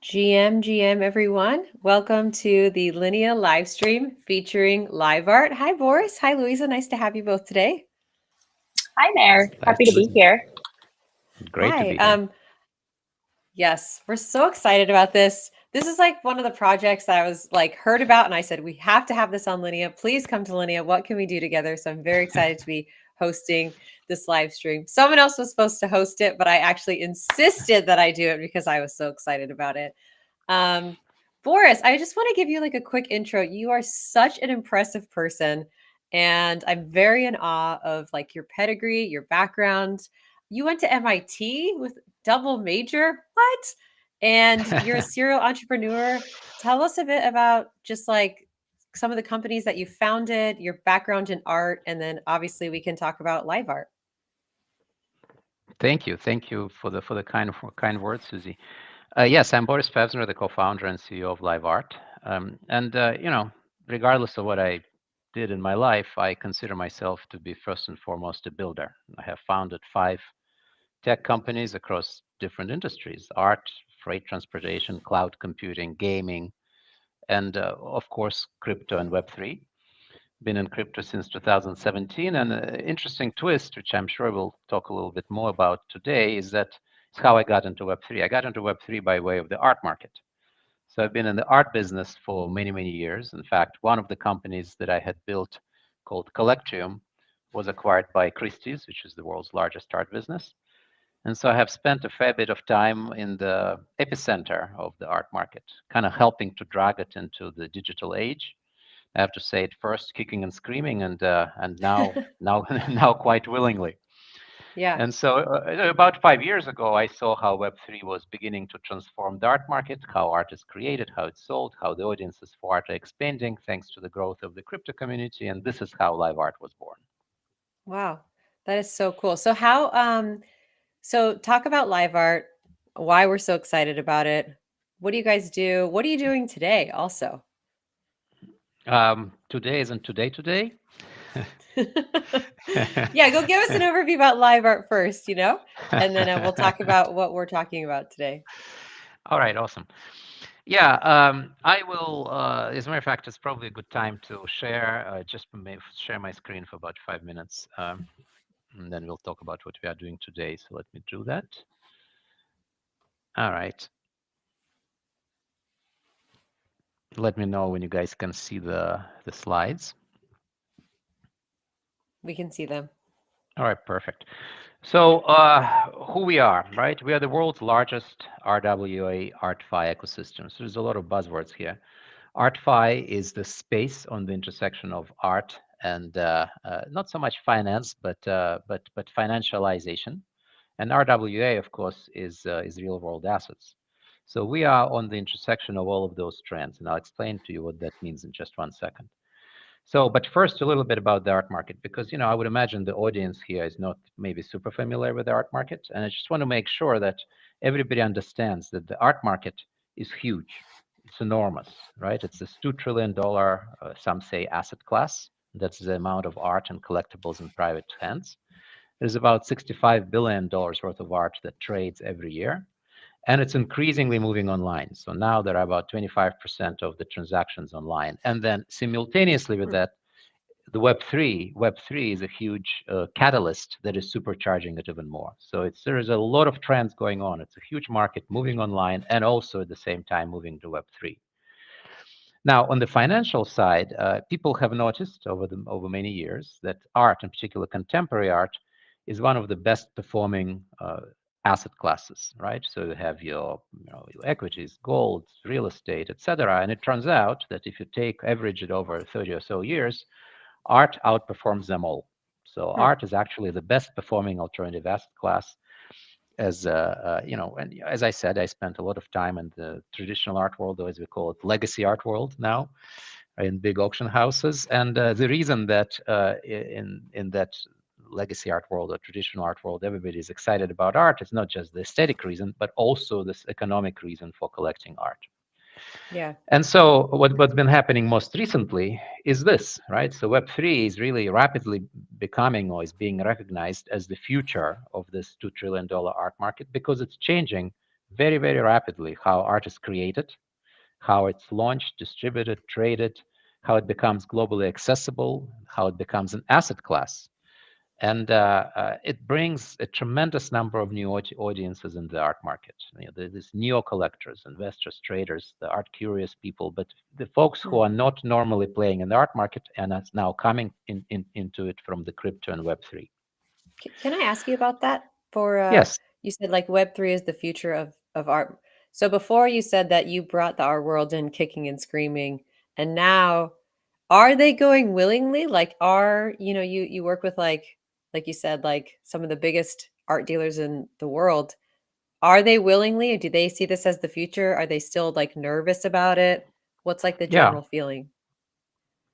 GM everyone. Welcome to the Linea live stream featuring LiveArt. Hi, Boris. Hi, Louisa. Nice to have you both today. Hi there. Nice Happy to be here. Great to Hi. be here. Yes, we're so excited about this. This is like one of the projects that I was heard about, and I said, we have to have this on Linea. Please come to Linea. What can we do together? So I'm very excited to be hosting this live stream. Someone else was supposed to host it, but I actually insisted that I do it because I was so excited about it. Boris, I just want to give you a quick intro. You are such an impressive person, and I'm very in awe of your pedigree, your background. You went to MIT with double major. What? And you're a serial entrepreneur. Tell us a bit about just some of the companies that you founded, your background in art, and then obviously we can talk about LiveArt. Thank you for the kind words, Susie. Yes, I'm Boris Pevsner, the co-founder and CEO of LiveArt. Regardless of what I did in my life, I consider myself to be first and foremost a builder. I have founded 5 tech companies across different industries: art, freight transportation, cloud computing, gaming, and of course, crypto and Web3. Been in crypto since 2017, and an interesting twist, which I'm sure we'll talk a little bit more about today, is that it's how I got into Web3. I got into Web3 by way of the art market. So I've been in the art business for many, many years. In fact, one of the companies that I had built called Collectrium was acquired by Christie's, which is the world's largest art business. And so I have spent a fair bit of time in the epicenter of the art market, kind of helping to drag it into the digital age. I have to say it first, kicking and screaming, and now now quite willingly. Yeah. And so about 5 years ago, I saw how Web3 was beginning to transform the art market, how art is created, how it's sold, how the audiences for art are expanding thanks to the growth of the crypto community, and this is how LiveArt was born. Wow, that is so cool. So so talk about LiveArt, why we're so excited about it. What do you guys do? What are you doing today also? Today isn't today. Yeah, go give us an overview about LiveArt first, and then we'll talk about what we're talking about today. All right, awesome. Yeah, I will, as a matter of fact, it's probably a good time to share, share my screen for about 5 minutes, and then we'll talk about what we are doing today. So let me do that. All right. Let me know when you guys can see the slides. We can see them. All right, perfect. So who we are, right? We are the world's largest RWA ArtFi ecosystem. So there's a lot of buzzwords here. ArtFi is the space on the intersection of art and not so much finance, but financialization. And RWA, of course, is real world assets. So we are on the intersection of all of those trends, and I'll explain to you what that means in just 1 second. So, but first, a little bit about the art market, because I would imagine the audience here is not maybe super familiar with the art market, and I just want to make sure that everybody understands that the art market is huge. It's enormous, right? It's this $2 trillion, some say, asset class. That's the amount of art and collectibles in private hands. There's about $65 billion worth of art that trades every year, and it's increasingly moving online. So now there are about 25% of the transactions online. And then simultaneously with that, the Web3 is a huge catalyst that is supercharging it even more. So there is a lot of trends going on. It's a huge market moving online and also at the same time moving to Web3. Now, on the financial side, people have noticed over many years that art, in particular contemporary art, is one of the best performing asset classes, right? So you have your equities, gold, real estate, etc. And it turns out that if you average it over 30 or so years, art outperforms them all. So art is actually the best performing alternative asset class. And as I said, I spent a lot of time in the traditional art world, or as we call it, legacy art world now, in big auction houses. And the reason that in that legacy art world or traditional art world, everybody is excited about art, it's not just the aesthetic reason, but also this economic reason for collecting art. Yeah. And so what's been happening most recently is this, right? So Web3 is really rapidly becoming, or is being recognized as the future of this $2 trillion art market, because it's changing very, very rapidly how art is created, how it's launched, distributed, traded, how it becomes globally accessible, how it becomes an asset class. And it brings a tremendous number of new audiences in the art market. There's neo collectors, investors, traders, the art curious people, but the folks who are not normally playing in the art market and are now coming into it from the crypto and Web3. Can I ask you about that? For Yes. you said like Web3 is the future of art. So before you said that you brought the art world in kicking and screaming, and now are they going willingly? Like are, you work with like you said, like some of the biggest art dealers in the world. Are they willingly? Do they see this as the future? Are they still like nervous about it? What's like the Yeah. general feeling?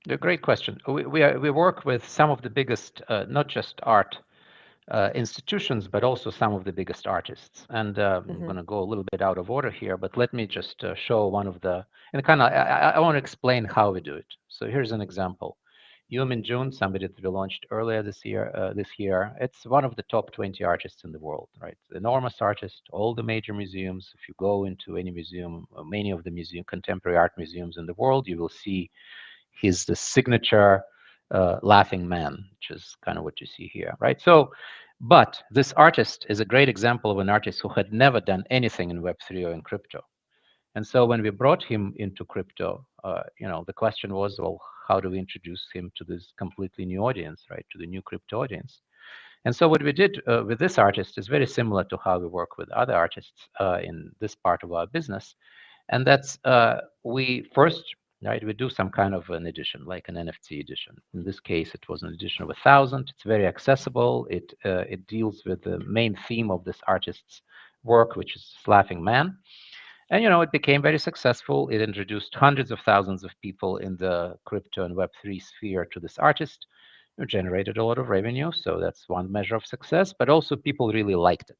A great question. We work with some of the biggest, not just art institutions, but also some of the biggest artists. And I'm Hmm. going to go a little bit out of order here, but let me just show one of the, and kind of, I want to explain how we do it. So here's an example. Yum in June, somebody that we launched earlier this year. It's one of the top 20 artists in the world, right? Enormous artist, all the major museums. If you go into any museum, many of the contemporary art museums in the world, you will see he's the signature laughing man, which is kind of what you see here, right? So, but this artist is a great example of an artist who had never done anything in Web3 or in crypto. And so when we brought him into crypto, the question was, well, how do we introduce him to this completely new audience, right? To the new crypto audience. And so what we did with this artist is very similar to how we work with other artists in this part of our business. And that's we first, right, we do some kind of an edition, like an NFT edition. In this case, it was an edition of 1,000. It's very accessible. It deals with the main theme of this artist's work, which is Laughing Man. And it became very successful. It introduced hundreds of thousands of people in the crypto and Web3 sphere to this artist. It generated a lot of revenue, so that's one measure of success. But also, people really liked it.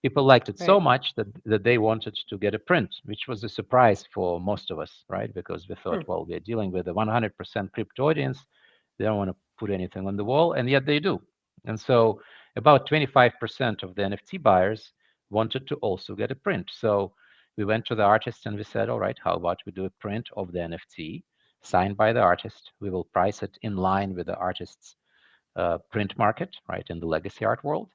People liked it so Right. much that they wanted to get a print, which was a surprise for most of us, right? Because we thought, Hmm. well, we're dealing with a 100% crypto audience. They don't want to put anything on the wall, and yet they do. And so, about 25% of the NFT buyers wanted to also get a print. So we went to the artist and we said, all right, how about we do a print of the NFT signed by the artist? We will price it in line with the artist's print market, right, in the legacy art world.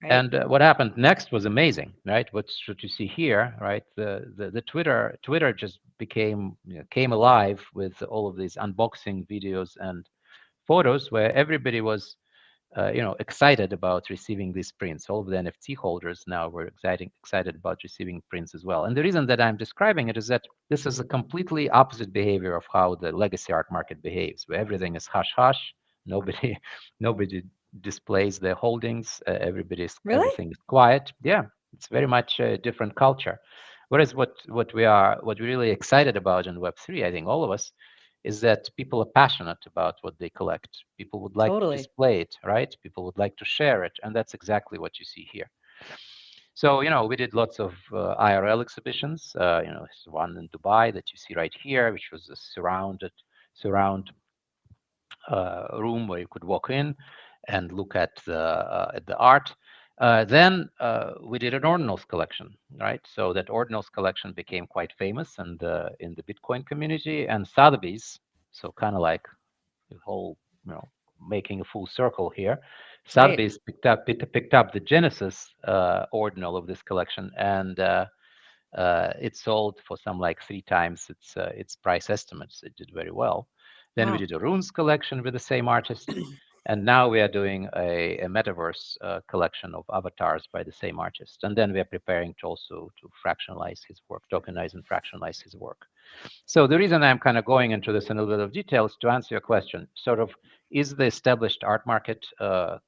Right. And what happened next was amazing, right? What you see here, right? The Twitter just came alive with all of these unboxing videos and photos where everybody was excited about receiving these prints. All of the NFT holders now were excited about receiving prints as well. And the reason that I'm describing it is that this is a completely opposite behavior of how the legacy art market behaves, where everything is hush hush. Nobody, nobody displays their holdings. Really? Everything is quiet. Yeah, it's very much a different culture. Whereas what we're really excited about in Web3, I think all of us, is that people are passionate about what they collect. People would like to Totally. display it, right? People would like to share it, and that's exactly what you see here. So, we did lots of IRL exhibitions. There's one in Dubai that you see right here, which was a surround room where you could walk in and look at the art. Then we did an ordinals collection, right? So that ordinals collection became quite famous and in the Bitcoin community. And Sotheby's, so kind of like the whole, making a full circle here. Right. Sotheby's picked up the Genesis ordinal of this collection, and it sold for some like 3 times its price estimates. It did very well. Then we Wow. did a runes collection with the same artist, and now we are doing a metaverse collection of avatars by the same artist. And then we are preparing to also to fractionalize his work, tokenize and fractionalize his work. So the reason I'm kind of going into this in a little bit of detail is to answer your question. Sort of, is the established art market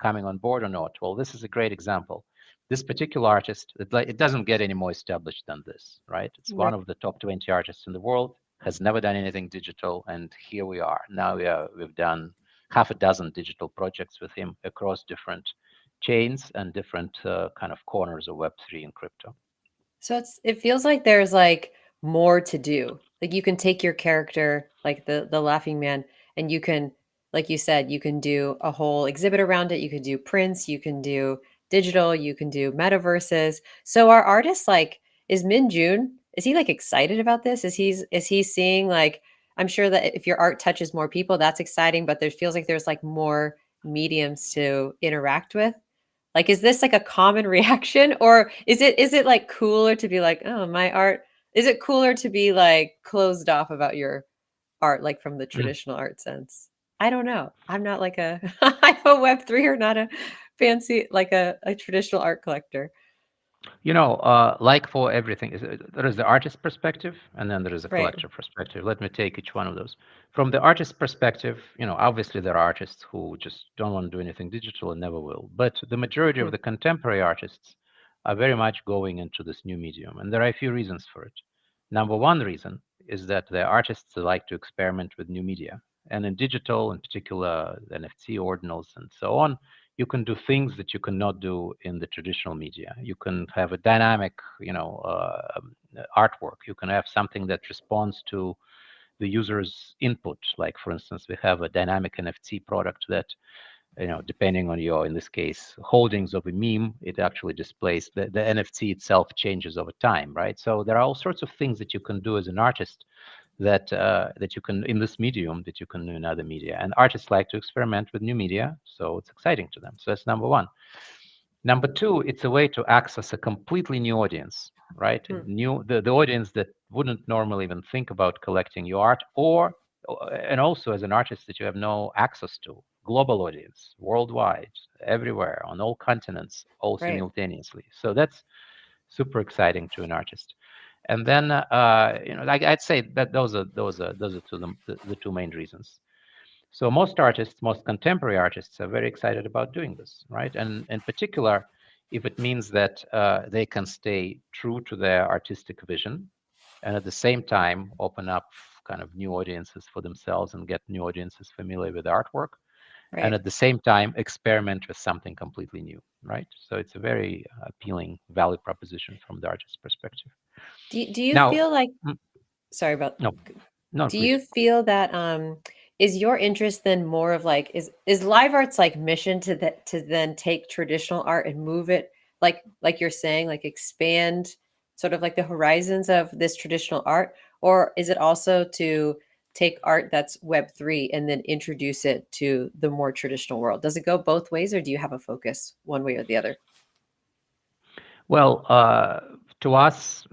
coming on board or not? Well, this is a great example. This particular artist, it doesn't get any more established than this, right? It's Right. one of the top 20 artists in the world, has never done anything digital, and here we are. Now we've done half a dozen digital projects with him across different chains and different kind of corners of Web3 and crypto. So it feels like there's like more to do. Like you can take your character, like the laughing man, and you can, like you said, you can do a whole exhibit around it. You can do prints, you can do digital, you can do metaverses. So are artists like is Min June, is he like excited about this? Is he seeing like, I'm sure that if your art touches more people, that's exciting, but there feels like there's like more mediums to interact with. Like, is this like a common reaction, or is it like cooler to be like, oh, my art? Is it cooler to be like closed off about your art, like from the traditional art sense? I don't know. I'm not like a I'm a Web3 or not a fancy like a traditional art collector. Like for everything, there is the artist perspective, and then there is a Right. collector perspective. Let me take each one of those. From the artist perspective, obviously there are artists who just don't want to do anything digital and never will. But the majority of the contemporary artists are very much going into this new medium, and there are a few reasons for it. Number one reason is that the artists like to experiment with new media, and in digital, in particular, NFT ordinals and so on, you can do things that you cannot do in the traditional media. You can have a dynamic, artwork. You can have something that responds to the user's input. Like, for instance, we have a dynamic NFT product that, depending on your, in this case, holdings of a meme, it actually displays the NFT itself changes over time, right? So there are all sorts of things that you can do as an artist that you can in this medium that you can do in other media. And artists like to experiment with new media, so it's exciting to them. So that's number one. Number two, it's a way to access a completely new audience, right? The audience that wouldn't normally even think about collecting your art, and also as an artist that you have no access to, global audience, worldwide, everywhere, on all continents, all simultaneously. So that's super exciting to an artist. And then, like I'd say that those are the two main reasons. So most artists, most contemporary artists, are very excited about doing this, right? And in particular, if it means that they can stay true to their artistic vision, and at the same time open up kind of new audiences for themselves and get new audiences familiar with artwork, and at the same time experiment with something completely new, right? So it's a very appealing value proposition from the artist's perspective. Do you Now, feel like sorry about no, do please. you feel that is your interest then more of like is LiveArt's like mission to then take traditional art and move it like you're saying, like expand sort of like the horizons of this traditional art, or is it also to take art that's Web3 and then introduce it to the more traditional world? Does it go both ways, or do you have a focus one way or the other? Well, to us,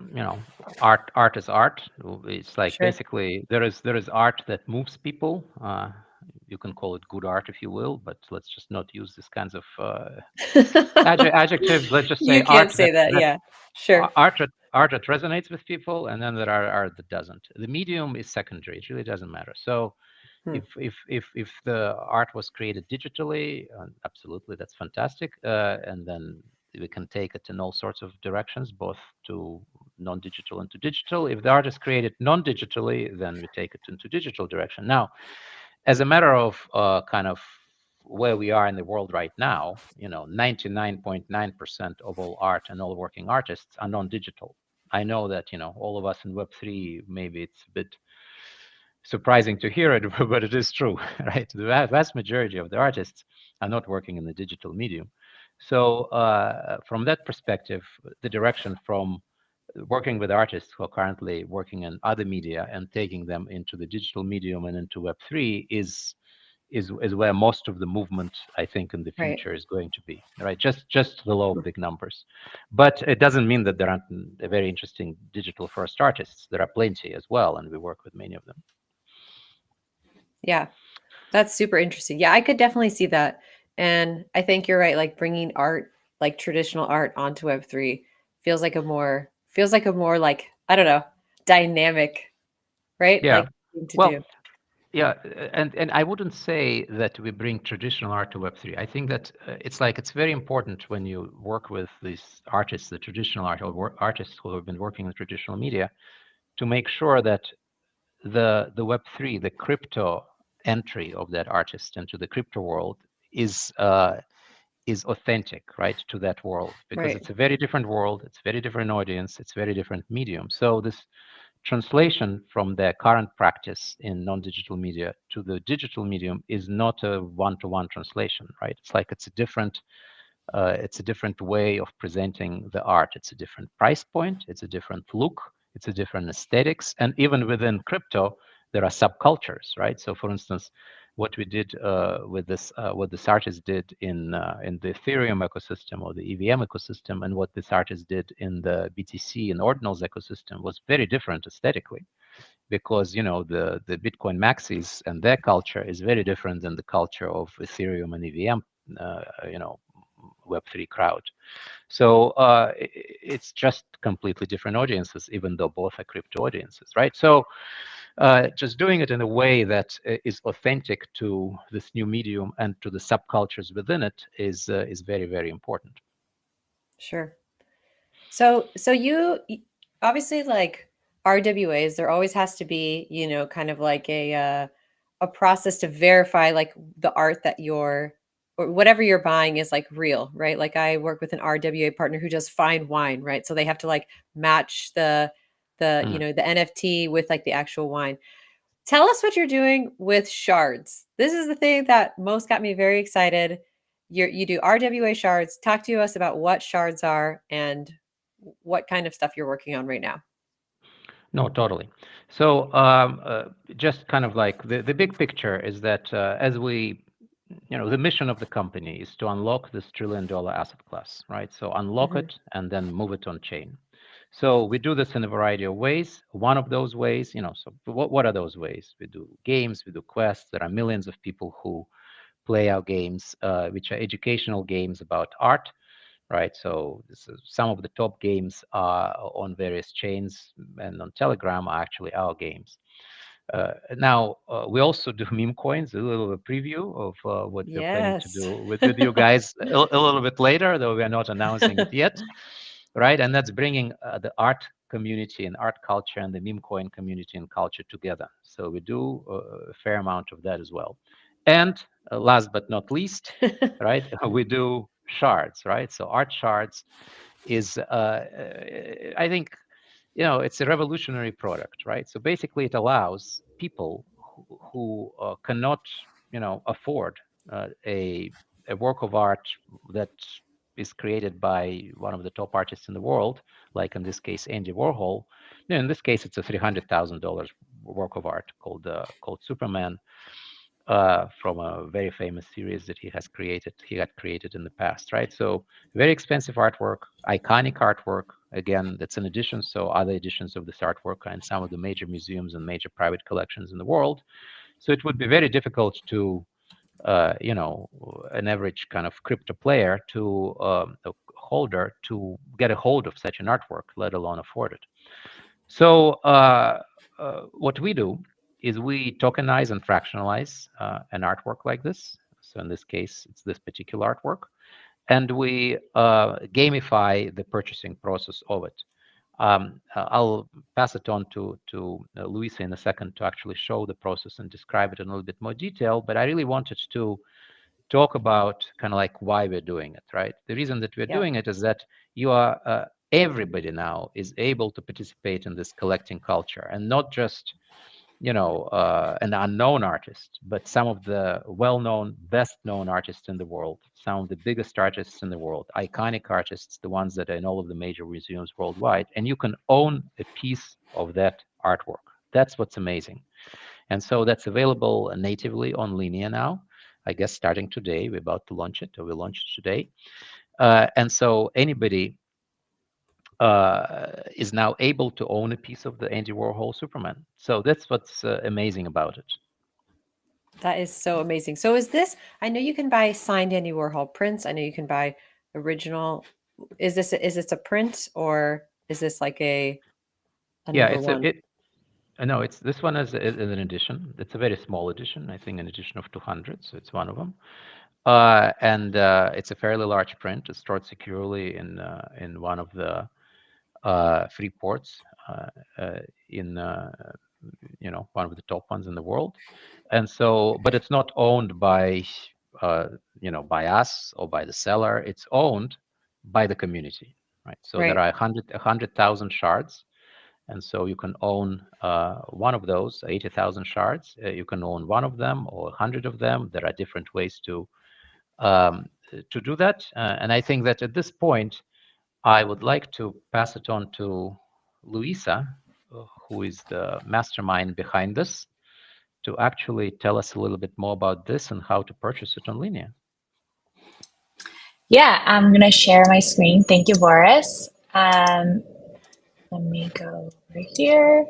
art is art. It's like basically there is art that moves people. You can call it good art if you will, but let's just not use these kinds of adjectives. Let's just say You can't art say that. Yeah, sure. art that resonates with people, and then there are art that doesn't. The medium is secondary. It really doesn't matter. So if the art was created digitally, absolutely, that's fantastic. And then we can take it in all sorts of directions, both to non-digital and to digital. If the art is created non-digitally, then we take it into digital direction. Now, as a matter of kind of where we are in the world right now, 99.9% of all art and all working artists are non-digital. I know that, all of us in Web3, maybe it's a bit surprising to hear it, but it is true, right? The vast majority of the artists are not working in the digital medium. So from that perspective, the direction from working with artists who are currently working in other media and taking them into the digital medium and into Web3 is where most of the movement, I think, in the future is going to be, right? Just the law of big numbers. But it doesn't mean that there aren't very interesting digital first artists. There are plenty as well, and we work with many of them. Yeah, that's super interesting. Yeah, I could definitely see that. And I think you're right. Like bringing art, like traditional art onto Web3 feels like a more like, I don't know, dynamic, right? Yeah. Like thing to do. Yeah, and I wouldn't say that we bring traditional art to Web3. I think that it's very important when you work with these artists, the traditional artists who have been working in traditional media, to make sure that the Web3, the crypto entry of that artist into the crypto world is authentic, right, to that world, because it's a very different world, it's very different audience, it's very different medium. So this translation from the current practice in non-digital media to the digital medium is not a one-to-one translation, right? It's like it's a different It's a different way of presenting the art. It's a different price point. It's a different look. It's a different aesthetics. And even within crypto, there are subcultures, right? So, for instance, what we did with this, what this artist did in the Ethereum ecosystem or the EVM ecosystem, and what this artist did in the BTC and Ordinals ecosystem was very different aesthetically, because the Bitcoin maxis and their culture is very different than the culture of Ethereum and EVM, Web3 crowd. So it's just completely different audiences, even though both are crypto audiences, right? So just doing it in a way that is authentic to this new medium and to the subcultures within it is very, very important. Sure. So you obviously, like, RWAs, there always has to be, kind of like a process to verify like the art that you're, or whatever you're buying is like real, right? Like I work with an RWA partner who does fine wine, right? So they have to like match the the NFT with like the actual wine. Tell us what you're doing with shards. This is the thing that most got me very excited. You do RWA shards. Talk to us about what shards are and what kind of stuff you're working on right now. No, totally. So just kind of like the big picture is that as we, the mission of the company is to unlock this trillion-dollar asset class, right? So unlock it and then move it on chain. So we do this in a variety of ways. One of those ways, so what are those ways? We do games, we do quests. There are millions of people who play our games, which are educational games about art, right? So some of the top games are on various chains and on Telegram are actually our games. Now, we also do meme coins, a little preview of what we're planning to Yes. do with you guys a little bit later, though we are not announcing it yet, right? And that's bringing the art community and art culture and the meme coin community and culture together. So we do a fair amount of that as well. And last but not least, right, we do shards, right? So art shards is, I think, it's a revolutionary product, right? So basically, it allows people who cannot, afford a work of art that is created by one of the top artists in the world, like in this case Andy Warhol. In this case, it's a $300,000 work of art called Superman, from a very famous series that he had created in the past, right? So very expensive artwork, iconic artwork. Again, that's an edition. So other editions of this artwork are in some of the major museums and major private collections in the world. So it would be very difficult to, an average kind of crypto player to a holder to get a hold of such an artwork, let alone afford it. So what we do is we tokenize and fractionalize an artwork like this. So in this case, it's this particular artwork. And we gamify the purchasing process of it. I'll pass it on to Luisa in a second to actually show the process and describe it in a little bit more detail. But I really wanted to talk about kind of like why we're doing it, right? The reason that we're doing it is that you are everybody now is able to participate in this collecting culture, and not just an unknown artist, but some of the well-known, best-known artists in the world, some of the biggest artists in the world, iconic artists, the ones that are in all of the major museums worldwide, and you can own a piece of that artwork. That's what's amazing. And so that's available natively on Linea now. I guess starting today, we're about to launch it, or we launched it today. And so anybody is now able to own a piece of the Andy Warhol Superman. So that's what's amazing about it. That is so amazing. So is this, I know you can buy signed Andy Warhol prints. I know you can buy original. Is this a print, or is this like another one? No, it's this one is an edition. It's a very small edition. I think an edition of 200. So it's one of them. And it's a fairly large print. It's stored securely in one of the free ports in one of the top ones in the world. And so, but it's not owned by by us or by the seller. It's owned by the community, right? So there are 100,000 shards. And so you can own one of those, 80,000 shards. You can own one of them or 100 of them. There are different ways to to do that. And I think that at this point, I would like to pass it on to Luisa, who is the mastermind behind this, to actually tell us a little bit more about this and how to purchase it on Linea. Yeah, I'm going to share my screen. Thank you, Boris. Let me go over here.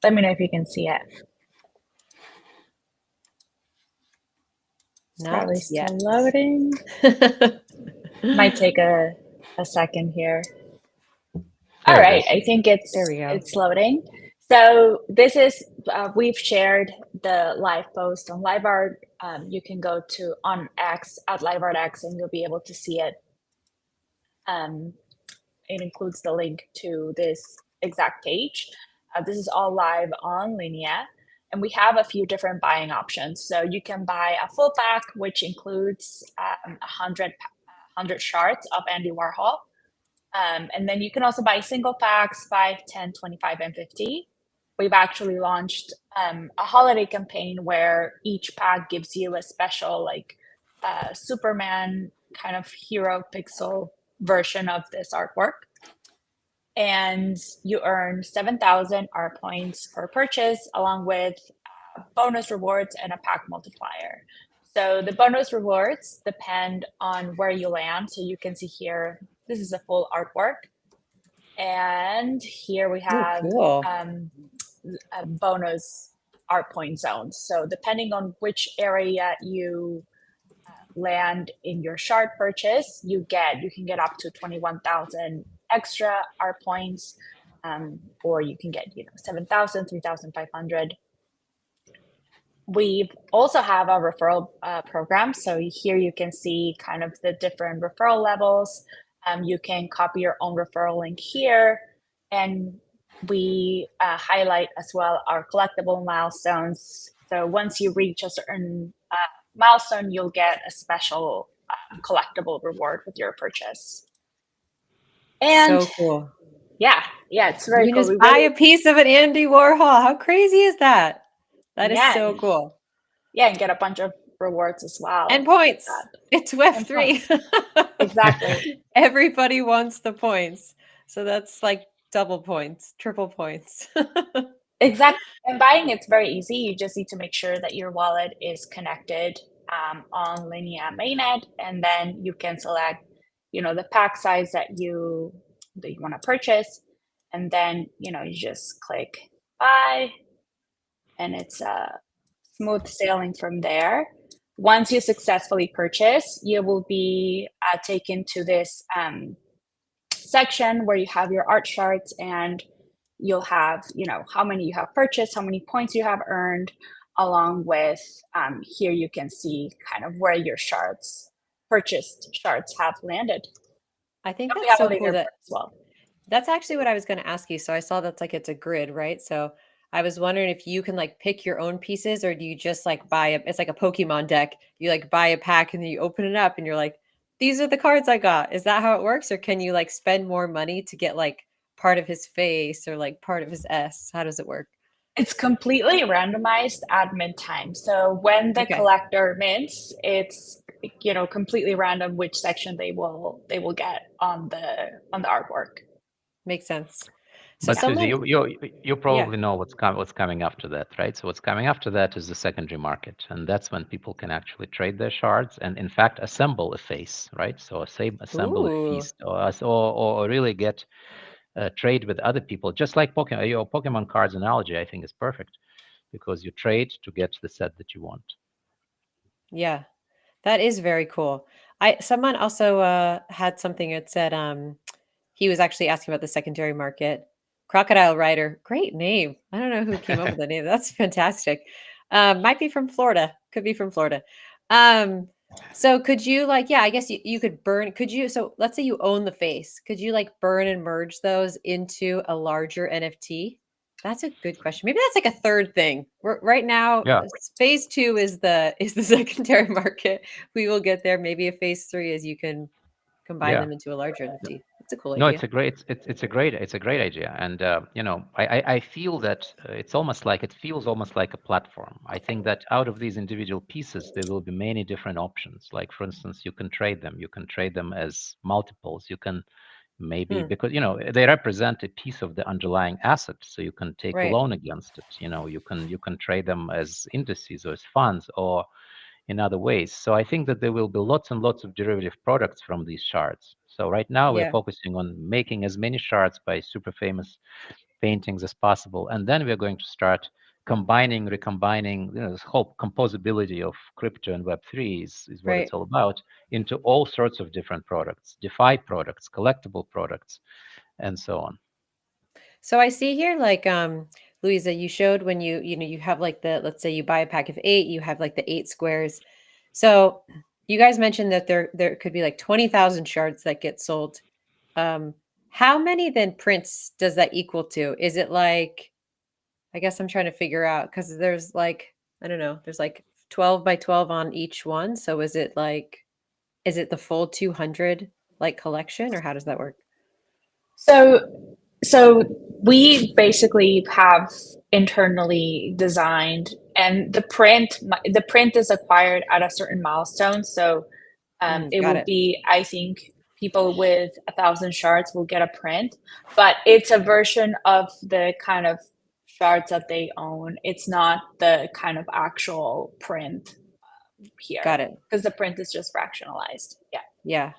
Let me know if you can see it. It's probably still loading. Might take a second here. All right, I think it's loading. So this is, we've shared the live post on LiveArt. You can go to on X at LiveArt X and you'll be able to see it. It includes the link to this exact page. This is all live on Linea. And we have a few different buying options. So you can buy a full pack, which includes 100 shards of Andy Warhol. And then you can also buy single packs, 5, 10, 25, and 50. We've actually launched a holiday campaign where each pack gives you a special like Superman kind of hero pixel version of this artwork. And you earn 7,000 art points per purchase, along with bonus rewards and a pack multiplier. So the bonus rewards depend on where you land. So you can see here, this is a full artwork. And here we have a bonus art point zones. So depending on which area you land in your shard purchase, you can get up to 21,000 extra art points, or you can get 7,000, 3,500. We also have a referral program. So here you can see kind of the different referral levels. You can copy your own referral link here. And we highlight as well our collectible milestones. So once you reach a certain milestone, you'll get a special collectible reward with your purchase. And so cool. Yeah, it's very cool. You just buy a piece of an Andy Warhol. How crazy is that? That is so cool. Yeah, and get a bunch of rewards as well. And points. It's Web3. Exactly. Everybody wants the points. So that's like double points, triple points. Exactly. And buying it's very easy. You just need to make sure that your wallet is connected on Linea mainnet, and then you can select, the pack size that you want to purchase, and then you just click buy, and it's smooth sailing from there. Once you successfully purchase, you will be taken to this section where you have your art shards, and you'll have, how many you have purchased, how many points you have earned, along with here you can see kind of where your purchased shards have landed. I think that's so cool as well. That's actually what I was going to ask you. So I saw that's like it's a grid, right? So I was wondering if you can like pick your own pieces, or do you just like it's like a Pokemon deck. You like buy a pack and then you open it up and you're like, these are the cards I got. Is that how it works? Or can you like spend more money to get like part of his face or like part of his S? How does it work? It's completely randomized at mint time. So when the collector mints, it's completely random which section they will get on the artwork. Makes sense. So but Susie, you probably know what's coming after that, right? So what's coming after that is the secondary market, and that's when people can actually trade their shards and, in fact, assemble a face, right? So assemble a feast, or really get trade with other people, just like Pokemon. Your Pokemon cards analogy, I think, is perfect because you trade to get the set that you want. Yeah, that is very cool. Someone also had something that said he was actually asking about the secondary market. Crocodile Rider, great name. I don't know who came up with the name. That's fantastic. Might be from Florida. Could be from Florida. So could you I guess you could burn. So let's say you own the face. Could you like burn and merge those into a larger NFT? That's a good question. Maybe that's like a third thing. Right now, phase 2 is the secondary market. We will get there. Maybe a phase 3 is you can combine them into a larger NFT. It's a cool No, idea. it's a great idea, and I feel that it feels almost like a platform. I think that out of these individual pieces, there will be many different options. Like for instance, you can trade them. You can trade them as multiples. You can maybe Hmm, because they represent a piece of the underlying asset, so you can take a right. loan against it. You can trade them as indices or as funds or in other ways. So I think that there will be lots and lots of derivative products from these shards. So right now we're Yeah. focusing on making as many shards by super famous paintings as possible, and then we're going to start combining, recombining, this whole composability of crypto and Web3 is what it's Right. all about into all sorts of different products, DeFi products, collectible products, and so on. So I see here, like, Louisa, you showed when you have like let's say you buy a pack of 8, you have like the 8 squares. So you guys mentioned that there could be like 20,000 shards that get sold. Um, how many then prints does that equal to? Is it like, I guess I'm trying to figure out because there's like, I don't know, there's like 12 by 12 on each one. So is it the full 200 like collection, or how does that work? So, so we basically have internally designed, and the print is acquired at a certain milestone. So, it Got will it. be, I think, people with 1,000 shards will get a print, but it's a version of the kind of shards that they own. It's not the kind of actual print Got here it. because the print is just fractionalized. Yeah. Yeah.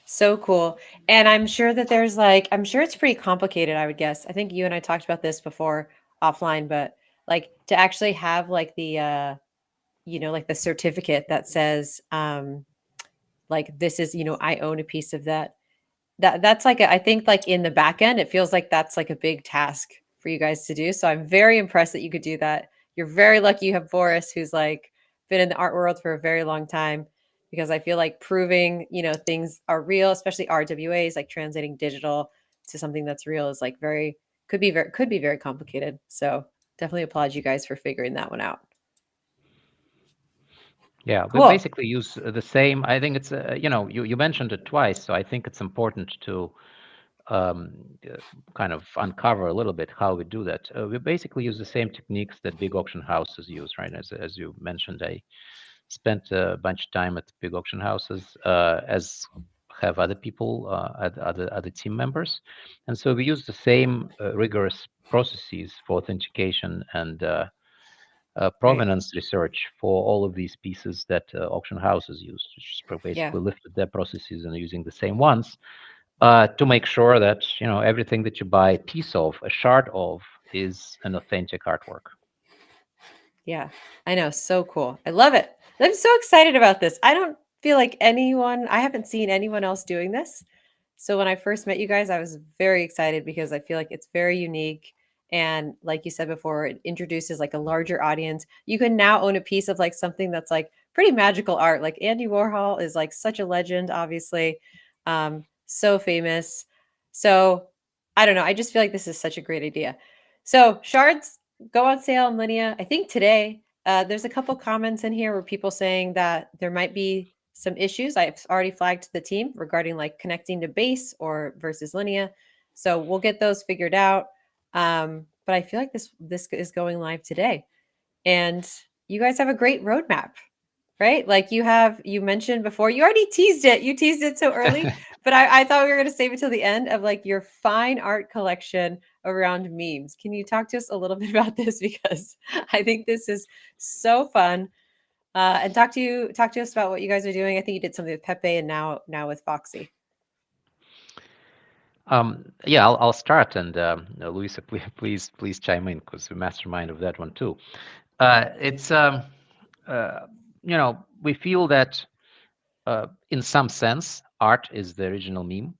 So cool. And I'm sure that there's like, I'm sure it's pretty complicated, I would guess. I think you and I talked about this before offline, but like to actually have like like the certificate that says, like this is, I own a piece of that. That's like I think like in the back end, it feels like that's like a big task for you guys to do. So I'm very impressed that you could do that. You're very lucky you have Boris, who's like been in the art world for a very long time, because I feel like proving, things are real, especially RWAs, like translating digital to something that's real is like could be very complicated. So definitely applaud you guys for figuring that one out. Yeah, we Cool. basically use the same. I think it's you mentioned it twice, so I think it's important to um, uh, kind of uncover a little bit how we do that. We basically use the same techniques that big auction houses use, right? As you mentioned, I spent a bunch of time at big auction houses, as have other people, other team members, and so we use the same rigorous processes for authentication and Right. provenance research for all of these pieces that auction houses use. Just Yeah. basically lifted their processes and using the same ones to make sure that everything that you buy a piece of, a shard of, is an authentic artwork. Yeah, I know. So cool. I love it. I'm so excited about this. I don't feel like I haven't seen anyone else doing this. So when I first met you guys, I was very excited because I feel like it's very unique. And like you said before, it introduces like a larger audience. You can now own a piece of like something that's like pretty magical art. Like Andy Warhol is like such a legend, obviously. So famous. So I don't know. I just feel like this is such a great idea. So shards go on sale on Linea, I think today. There's a couple comments in here where people saying that there might be some issues. I've already flagged to the team regarding like connecting to base or versus Linea. So we'll get those figured out. But I feel like this is going live today. And you guys have a great roadmap, right? Like you mentioned before, you already teased it. You teased it so early, but I thought we were going to save it till the end of like your fine art collection around memes. Can you talk to us a little bit about this? Because I think this is so fun. And talk to us about what you guys are doing. I think you did something with Pepe and now with Foxy. Yeah, I'll start, and Luisa, please chime in because the mastermind of that one too. It's we feel that in some sense art is the original meme,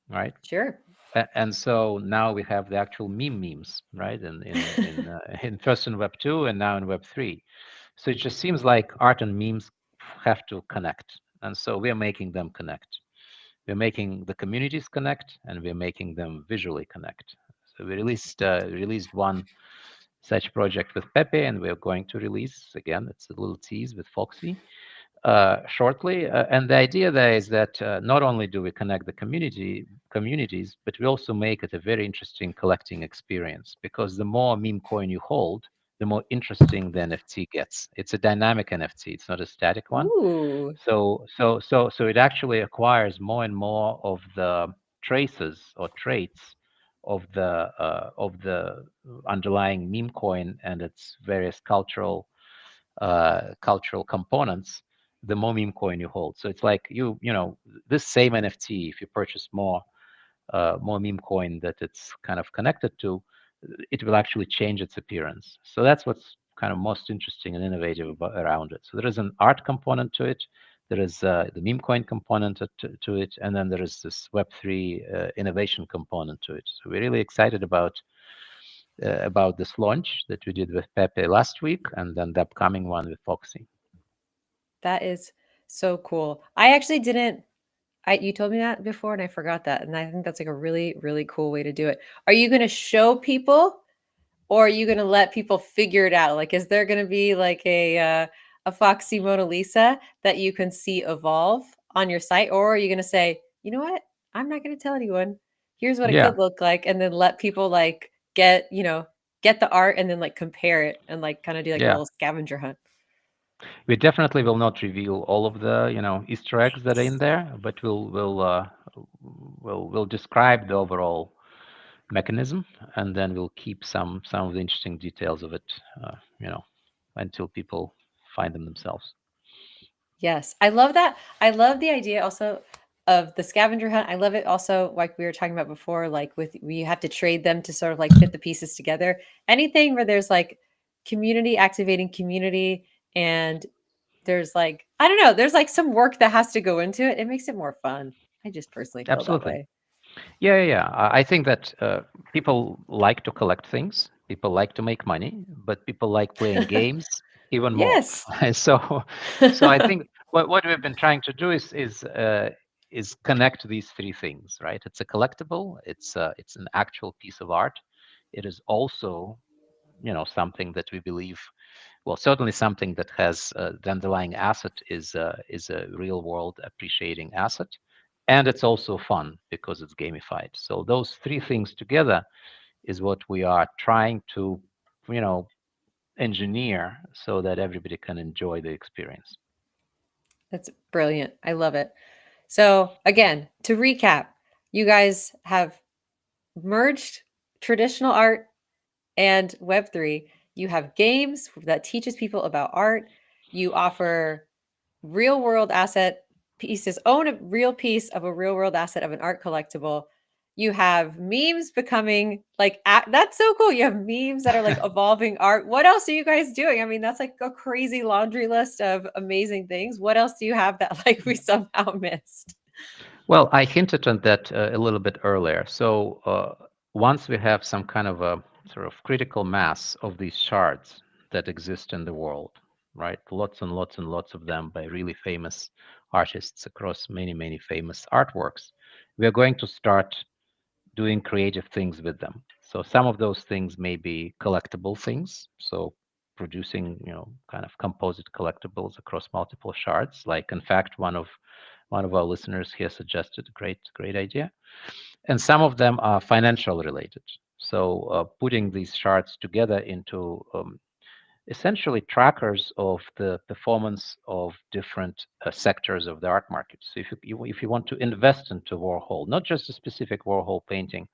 right? Sure. And so now we have the actual memes, right? In first in Web 2 and now in Web 3. So it just seems like art and memes have to connect, and so we're making them connect. We're making the communities connect, and we're making them visually connect. So we released one such project with Pepe, and we're going to release again. It's a little tease with Foxy. shortly. And the idea there is that not only do we connect the communities, but we also make it a very interesting collecting experience, because the more meme coin you hold, the more interesting the NFT gets. It's a dynamic NFT. It's not a static one. Ooh, So it actually acquires more and more of the traces or traits of the underlying meme coin and its various cultural components, the more meme coin you hold. So it's like you know this same NFT, if you purchase more meme coin that it's kind of connected to, it will actually change its appearance. So that's what's kind of most interesting and innovative around it. So there is an art component to it. There is the meme coin component to it, and then there is this Web3 innovation component to it. So we're really excited about this launch that we did with Pepe last week, and then the upcoming one with Foxy. that is so cool. I actually didn't. You told me that before, and I forgot that, and I think that's like a really, really cool way to do it. Are you going to show people, or are you going to let people figure it out? Like, is there going to be like a Foxy Mona Lisa that you can see evolve on your site, or are you going to say, you know what, I'm not going to tell anyone. Here's what it Yeah, could look like, and then let people like get the art, and then like compare it, and like kind of do like a yeah. little scavenger hunt. We definitely will not reveal all of the Easter eggs that are in Nice. there, but we'll describe the overall mechanism, and then we'll keep some of the interesting details of it, uh, you know, until people find them themselves. Yes, I love that. I love the idea also of the scavenger hunt. I love it also, like we were talking about before, like with we have to trade them to sort of like fit the pieces together. Anything where there's like community activating community, and there's like, I don't know, there's like some work that has to go into it. It makes it more fun. I just personally feel that Absolutely. way. Yeah. I think that people like to collect things. People like to make money, but people like playing games even more. Yes. So, so I think what we've been trying to do is connect these three things, right? It's a collectible. It's an actual piece of art. It is also, something that we believe, well, certainly something that has the underlying asset is a real world appreciating asset, and it's also fun because it's gamified. So those three things together is what we are trying to, you know, engineer so that everybody can enjoy the experience. That's brilliant. I love it. So, again, to recap, you guys have merged traditional art and Web3. You have games that teaches people about art. You offer real world asset pieces, own a real piece of a real world asset of an art collectible. You have memes becoming like that's so cool. You have memes that are like evolving art. What else are you guys doing? I mean, that's like a crazy laundry list of amazing things. What else do you have that like we somehow missed? Well, I hinted on that a little bit earlier. So once we have some kind of a sort of critical mass of these shards that exist in the world, right? Lots and lots and lots of them by really famous artists across many, many famous artworks. We are going to start doing creative things with them. So some of those things may be collectible things. So producing, kind of composite collectibles across multiple shards. Like in fact, one of our listeners here suggested a great idea. And some of them are financial related. So putting these shards together into essentially trackers of the performance of different sectors of the art market. So if you want to invest into Warhol, not just a specific Warhol painting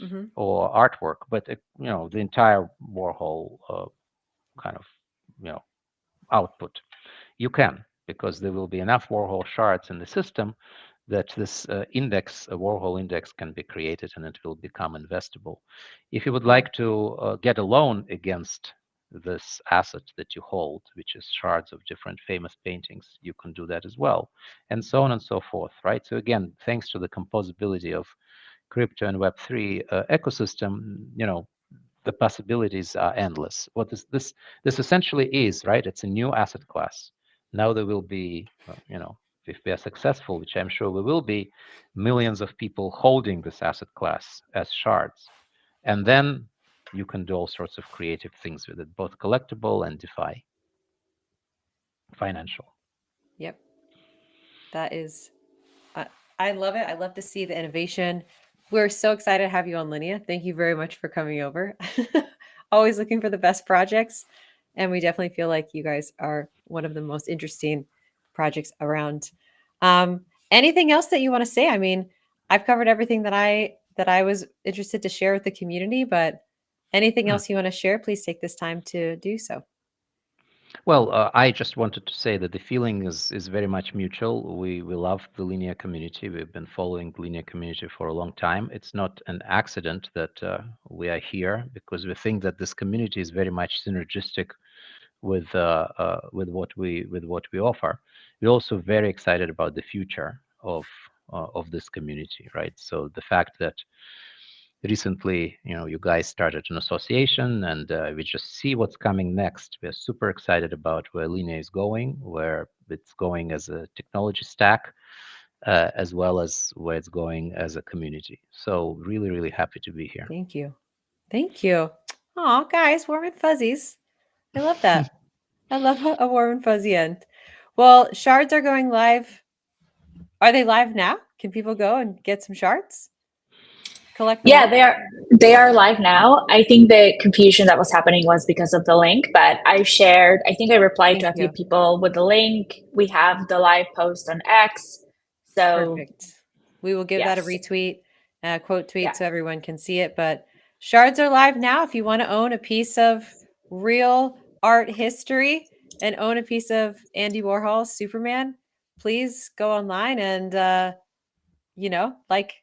Mhm. or artwork, but the entire Warhol kind of output, you can, because there will be enough Warhol shards in the system that this index, a Warhol index, can be created and it will become investable. If you would Wow. like to get a loan against this asset that you hold, which is shards of different famous paintings, you can do that as well, and so on and so forth, right? So again, thanks to the composability of crypto and Web3 ecosystem, the possibilities are endless. What is this? This essentially is, right? It's a new asset class. Now there will be, if we are successful, which I'm sure we will be, millions of people holding this asset class as shards, and then you can do all sorts of creative things with it, both collectible and DeFi, financial. Yep. That is, I love it. I love to see the innovation. We're so excited to have you on Linea. Thank you very much for coming over. Always looking for the best projects. And we definitely feel like you guys are one of the most interesting projects around. Anything else that you want to say? I mean, I've covered everything that I was interested to share with the community, but anything else you want to share, please take this time to do so. Well, I just wanted to say that the feeling is very much mutual. We love the Linea community. We've been following the Linea community for a long time. It's not an accident that we are here, because we think that this community is very much synergistic with what we offer. We're also very excited about the future of this community, right? So the fact that recently, you guys started an association, and we just see what's coming next. We're super excited about where Linea is going, where it's going as a technology stack, as well as where it's going as a community. So really, really happy to be here. Thank you. Thank you. Oh, guys, warm and fuzzies. I love that. I love a warm and fuzzy end. Well, shards are going live. Are they live now? Can people go and get some shards? Collect them Yeah, all? they are live now. I think the confusion that was happening was because of the link, but I think I replied to a Thank few you. people with the link. We have the live post on X. So Perfect. We will give that a yes. retweet, quote tweet, Yeah. so everyone can see it. But shards are live now. If you want to own a piece of real art history and own a piece of Andy Warhol's Superman, please go online and, like,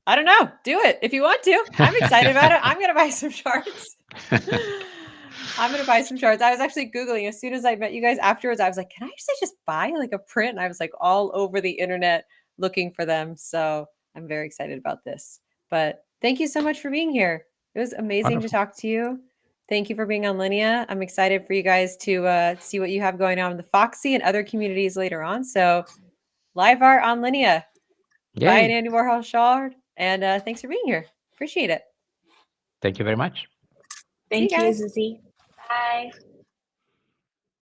I don't know, do it if you want to. I'm excited about it. I'm going to buy some shards. I'm going to buy some shards. I was actually Googling as soon as I met you guys afterwards. I was like, can I just buy like a print? And I was like all over the internet looking for them. So I'm very excited about this. But thank you so much for being here. It was amazing to Wonderful. talk to you. Thank you for being on Linea. I'm excited for you guys to see what you have going on in the Foxy and other communities later on. So LiveArt on Linea. Buy an Yay. Andy Warhol shard. And thanks for being here. Appreciate it. Thank you very much. See you Thank you, guys. Susie. Bye.